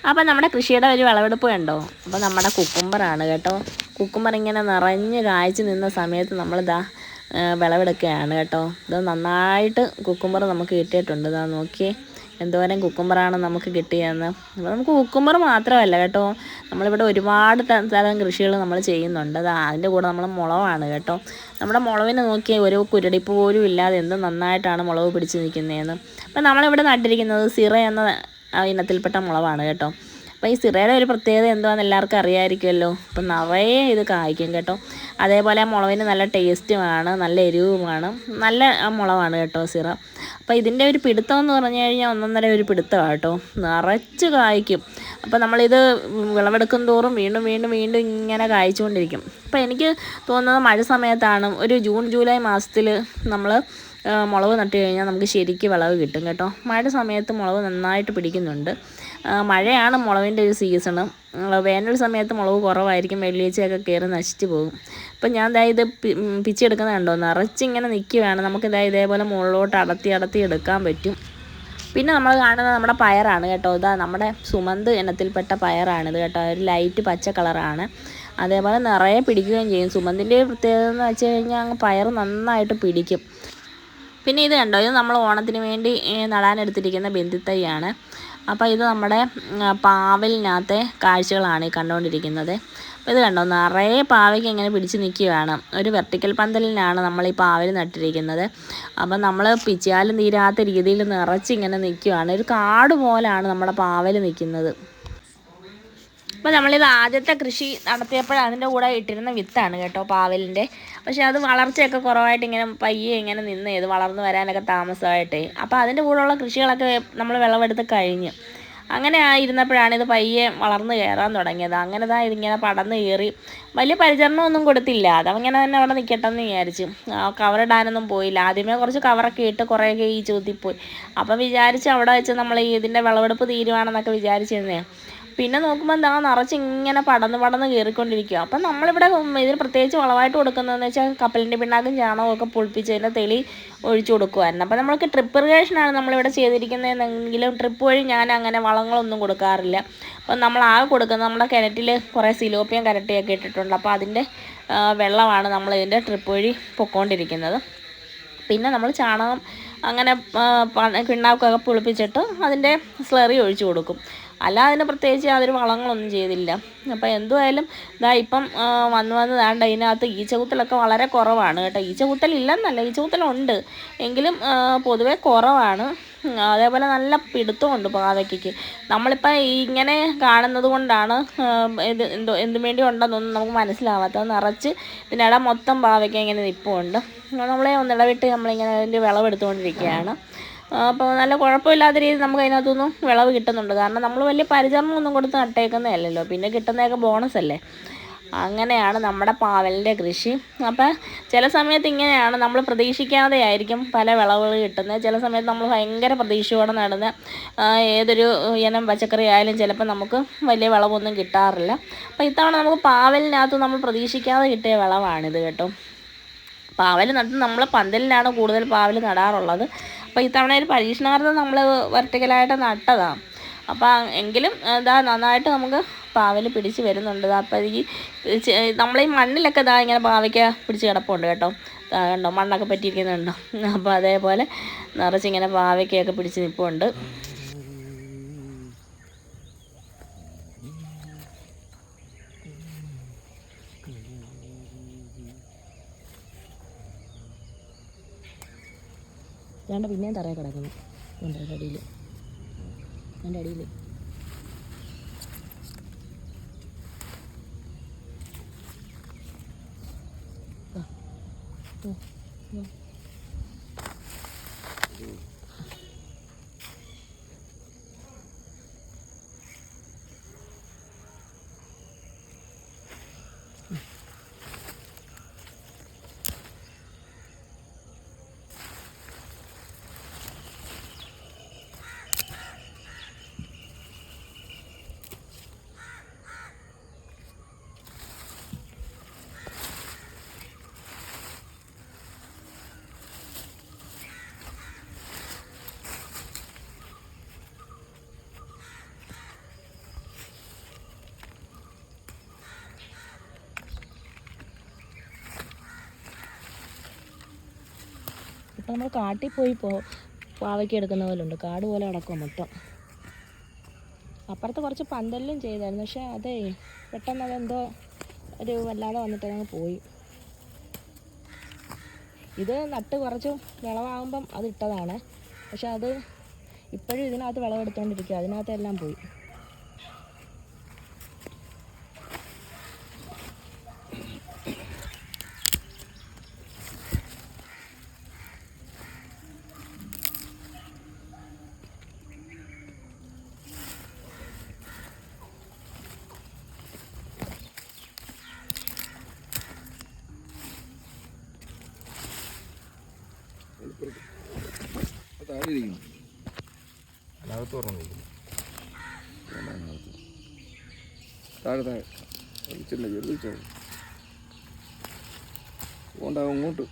അപ്പോൾ നമ്മുടെ കൃഷിയുടെ ഒരു വിളവെടുപ്പ് കണ്ടോ. അപ്പോൾ നമ്മുടെ കുക്കുംബറാണ് കേട്ടോ. കുക്കുംബർ ഇങ്ങനെ നിറഞ്ഞ് കായ്ച്ച് നിന്ന സമയത്ത് നമ്മളിതാ വിളവെടുക്കുകയാണ് കേട്ടോ. ഇത് നന്നായിട്ട് കുക്കുംബർ നമുക്ക് കിട്ടിയിട്ടുണ്ട്. ഇതാ നോക്കിയേ എന്തോരം കുക്കുംബറാണ് നമുക്ക് കിട്ടിയതെന്ന്. അപ്പോൾ നമുക്ക് കുക്കുംബർ മാത്രമല്ല കേട്ടോ, നമ്മളിവിടെ ഒരുപാട് തരം കൃഷികൾ നമ്മൾ ചെയ്യുന്നുണ്ട്. അതിൻ്റെ കൂടെ നമ്മൾ മുളകാണ് കേട്ടോ. നമ്മുടെ മുളകിന് നോക്കിയേ ഒരു കുരടിപ്പ് പോലും ഇല്ലാതെ എന്ത് നന്നായിട്ടാണ് മുളക് പിടിച്ച് നിൽക്കുന്നതെന്ന്. അപ്പോൾ നമ്മളിവിടെ നട്ടിരിക്കുന്നത് സിറ എന്ന ഇനത്തിൽപ്പെട്ട മുളകാണ് കേട്ടോ. അപ്പോൾ ഈ സിറയുടെ ഒരു പ്രത്യേകത എന്താണെന്ന് എല്ലാവർക്കും അറിയാമായിരിക്കുമല്ലോ. അപ്പം നിറയെ ഇത് കായ്ക്കും കേട്ടോ. അതേപോലെ മുളകിന് നല്ല ടേസ്റ്റുമാണ്, നല്ല എരിവുമാണ്, നല്ല മുളകാണ് കേട്ടോ സിറ. അപ്പോൾ ഇതിൻ്റെ ഒരു പിടുത്തം എന്ന് പറഞ്ഞു കഴിഞ്ഞാൽ ഒന്നൊന്നര ഒരു പിടുത്തമാണ് കേട്ടോ. നിറച്ച് കായ്ക്കും. അപ്പോൾ നമ്മളിത് വിളവെടുക്കും തോറും വീണ്ടും വീണ്ടും വീണ്ടും ഇങ്ങനെ കായ്ച്ചുകൊണ്ടിരിക്കും. അപ്പോൾ എനിക്ക് തോന്നുന്നത് മഴ സമയത്താണ്, ഒരു ജൂൺ ജൂലൈ മാസത്തിൽ നമ്മൾ മുളക് നട്ട് കഴിഞ്ഞാൽ നമുക്ക് ശരിക്കും വിളവ് കിട്ടും കേട്ടോ. മഴ സമയത്ത് മുളക് നന്നായിട്ട് പിടിക്കുന്നുണ്ട്. മഴയാണ് മുളകിൻ്റെ ഒരു സീസണ്. വേനൽ സമയത്ത് മുളക് കുറവായിരിക്കും, വെള്ളിയാഴ്ചയൊക്കെ കയറി നശിച്ചു പോകും. അപ്പം ഞാൻ ഇത് പിച്ചെടുക്കുന്നത് കണ്ടോ, നിറച്ചിങ്ങനെ നിൽക്കുകയാണ്. ഇതേപോലെ മുകളിലോട്ട് അടത്തി എടുക്കാൻ പറ്റും. പിന്നെ നമ്മൾ കാണുന്നത് നമ്മുടെ പയറാണ് കേട്ടോ. നമ്മുടെ സുമന്ത് ഇനത്തിൽപ്പെട്ട പയറാണിത് കേട്ടോ. ഒരു ലൈറ്റ് പച്ച കളറാണ്. അതേപോലെ നിറയെ പിടിക്കുകയും ചെയ്യും. സുമന്തിൻ്റെ പ്രത്യേകത എന്ന് വെച്ച് കഴിഞ്ഞാൽ പയർ നന്നായിട്ട് പിടിക്കും. പിന്നെ ഇത് കണ്ടോ, ഇത് നമ്മൾ ഓണത്തിന് വേണ്ടി നടാനെടുത്തിരിക്കുന്ന ബന്ധിത്തൈയാണ്. അപ്പോൾ ഇത് നമ്മുടെ പാവലിനകത്തെ കാഴ്ചകളാണ് ഈ കണ്ടുകൊണ്ടിരിക്കുന്നത്. അപ്പോൾ ഇത് കണ്ടോ, നിറയെ പാവയ്ക്ക് ഇങ്ങനെ പിടിച്ച് നിൽക്കുകയാണ്. ഒരു വെർട്ടിക്കൽ പന്തലിനാണ് നമ്മൾ ഈ പാവൽ നട്ടിരിക്കുന്നത്. അപ്പം നമ്മൾ പിച്ചാലും തീരാത്ത രീതിയിൽ നിറച്ചിങ്ങനെ നിൽക്കുകയാണ്. ഒരു കാട് പോലാണ് നമ്മുടെ പാവൽ നിൽക്കുന്നത്. അപ്പോൾ നമ്മളിത് ആദ്യത്തെ കൃഷി നടത്തിയപ്പോൾ അതിൻ്റെ കൂടെ ഇട്ടിരുന്ന വിത്താണ് കേട്ടോ, പാവലിൻ്റെ. പക്ഷേ അത് വളർച്ചയൊക്കെ കുറവായിട്ട് ഇങ്ങനെ പയ്യെ ഇങ്ങനെ നിന്ന് ഇത് വളർന്നു വരാനൊക്കെ താമസമായിട്ടേ. അപ്പോൾ അതിൻ്റെ കൂടെയുള്ള കൃഷികളൊക്കെ നമ്മൾ വിളവെടുത്ത് കഴിഞ്ഞ് അങ്ങനെ ഇരുന്നപ്പോഴാണ് ഇത് പയ്യെ വളർന്ന് കയറാൻ തുടങ്ങിയത്. അങ്ങനെ ഇതിങ്ങനെ പടന്ന് കയറി. വലിയ പരിചരണമൊന്നും കൊടുത്തില്ല, അതങ്ങനെ തന്നെ അവിടെ നിൽക്കട്ടെ എന്ന് വിചാരിച്ചു. കവറിടാനൊന്നും പോയില്ല. ആദ്യമേ കുറച്ച് കവറൊക്കെ ഇട്ട് കുറേയൊക്കെ ഈ ചൂത്തിപ്പോയി. അപ്പം വിചാരിച്ച് അവിടെ വെച്ച് നമ്മൾ ഇതിൻ്റെ വിളവെടുപ്പ് തീരുവാണെന്നൊക്കെ വിചാരിച്ചിരുന്നേ. പിന്നെ നോക്കുമ്പോൾ നിറച്ച് ഇങ്ങനെ പടന്ന് കയറിക്കൊണ്ടിരിക്കുക. അപ്പം നമ്മളിവിടെ ഇതിന് പ്രത്യേകിച്ച് വളമായിട്ട് കൊടുക്കുന്നതെന്ന് വെച്ചാൽ കപ്പലിൻ്റെ പിണ്ണാക്കും ചാണകമൊക്കെ പൊളിപ്പിച്ചതിൻ്റെ തെളി ഒഴിച്ചു കൊടുക്കുമായിരുന്നു. അപ്പം നമ്മൾക്ക് ട്രിപ്പ് ഇറിഗേഷനാണ് നമ്മളിവിടെ ചെയ്തിരിക്കുന്നതെന്നെങ്കിലും ട്രിപ്പ് വഴി ഞാൻ അങ്ങനെ വളങ്ങളൊന്നും കൊടുക്കാറില്ല. അപ്പം നമ്മൾ ആകെ കൊടുക്കുന്നത് നമ്മുടെ കിണറ്റിൽ കുറേ സിലോപ്പിയം കരട്ടിയൊക്കെ ഇട്ടിട്ടുണ്ട്. അപ്പോൾ അതിൻ്റെ വെള്ളമാണ് നമ്മളിതിൻ്റെ ട്രിപ്പ് വഴി പൊയ്ക്കൊണ്ടിരിക്കുന്നത്. പിന്നെ നമ്മൾ ചാണകം അങ്ങനെ പിണ്ണാക്കൊക്കെ പുളിപ്പിച്ചിട്ട് അതിൻ്റെ സ്ലറി ഒഴിച്ചു കൊടുക്കും. അല്ല അതിന് പ്രത്യേകിച്ച് യാതൊരു വളങ്ങളൊന്നും ചെയ്തില്ല. അപ്പോൾ എന്തുമായാലും ഇപ്പം വന്ന് ഇതിനകത്ത് ഈച്ചകുത്തലൊക്കെ വളരെ കുറവാണ് കേട്ടോ. ഈച്ചകുത്തലില്ലെന്നല്ല, ഈച്ചകുത്തലുണ്ട്, എങ്കിലും പൊതുവെ കുറവാണ്. അതേപോലെ നല്ല പിടുത്തമുണ്ട് പാവയ്ക്ക്. നമ്മളിപ്പോൾ ഇങ്ങനെ കാണുന്നത് കൊണ്ടാണ് എന്തു വേണ്ടി ഉണ്ടെന്നൊന്നും നമുക്ക് മനസ്സിലാവാത്തത്. നിറച്ച് ഇതിനിട മൊത്തം പാവയ്ക്ക ഇങ്ങനെ നിൽപ്പുണ്ട്. നമ്മളെ ഒന്നിടവിട്ട് നമ്മളിങ്ങനെ അതിൻ്റെ വിളവെടുത്തുകൊണ്ടിരിക്കുകയാണ്. അപ്പോൾ നല്ല കുഴപ്പമില്ലാത്ത രീതിയിൽ നമുക്ക് അതിനകത്തുനിന്നും വിളവ് കിട്ടുന്നുണ്ട്. കാരണം നമ്മൾ വലിയ പരിചരണമൊന്നും കൊടുത്ത് നട്ടേക്കുന്നതല്ലല്ലോ, പിന്നെ കിട്ടുന്നതൊക്കെ ബോണസ് അല്ലേ. അങ്ങനെയാണ് നമ്മുടെ പാവലിൻ്റെ കൃഷി. അപ്പം ചില സമയത്ത് ഇങ്ങനെയാണ്, നമ്മൾ പ്രതീക്ഷിക്കാതെ ആയിരിക്കും പല വിളവുകൾ കിട്ടുന്നത്. ചില സമയത്ത് നമ്മൾ ഭയങ്കര പ്രതീക്ഷയോടെ നടുന്ന ഏതൊരു ഇനം പച്ചക്കറി ആയാലും ചിലപ്പോൾ നമുക്ക് വലിയ വിളവൊന്നും കിട്ടാറില്ല. അപ്പോൾ ഇത്തവണ നമുക്ക് പാവലിനകത്ത് നമ്മൾ പ്രതീക്ഷിക്കാതെ കിട്ടിയ വിളവാണിത് കേട്ടോ. പാവൽ നട്ട് നമ്മൾ പന്തലിലാണ് കൂടുതൽ പാവൽ നടാറുള്ളത്. അപ്പോൾ ഇത്തവണ ഒരു പരീക്ഷണാർത്ഥം നമ്മൾ വെർട്ടിക്കലായിട്ട് നട്ടതാണ്. അപ്പോൾ എങ്കിലും നന്നായിട്ട് നമുക്ക് പാവൽ പിടിച്ച് വരുന്നുണ്ട്. അപ്പോൾ ഈ നമ്മളീ മണ്ണിലൊക്കെ ഇങ്ങനെ പാവയ്ക്ക പിടിച്ച് കിടപ്പുണ്ട് കേട്ടോ. കണ്ടോ, മണ്ണൊക്കെ പറ്റിയിരിക്കുന്നുണ്ടോ. അപ്പോൾ അതേപോലെ നിറച്ചിങ്ങനെ പാവയ്ക്കയൊക്കെ പിടിച്ച് നിൽപ്പുണ്ട്. വേണ്ട, പിന്നെയും തറയിൽ കിടക്കുന്നു. അതിൻ്റെ അടിയിൽ അപ്പോൾ നമ്മൾ കാട്ടിൽ പോയി പാവയ്ക്ക് എടുക്കുന്ന പോലെ ഉണ്ട്, കാട് പോലെ കിടക്കും മൊത്തം. അപ്പുറത്ത് കുറച്ച് പന്തലും ചെയ്തായിരുന്നു, പക്ഷേ അതേ പെട്ടെന്ന് അതെന്തോ ഒരു വല്ലാതെ വന്നിട്ട് അങ്ങ് പോയി. ഇത് നട്ട് കുറച്ച് വിളവാകുമ്പം അത് ഇട്ടതാണ്, പക്ഷെ അത് ഇപ്പോഴും ഇതിനകത്ത് വിളവെടുത്തുകൊണ്ടിരിക്കുക, അതിനകത്തെല്ലാം പോയി. അകത്ത് പറഞ്ഞു താഴെ താഴെ വലിച്ചില്ല ചെറുതിച്ചാവും അതുകൊണ്ടാവും ഇങ്ങോട്ട്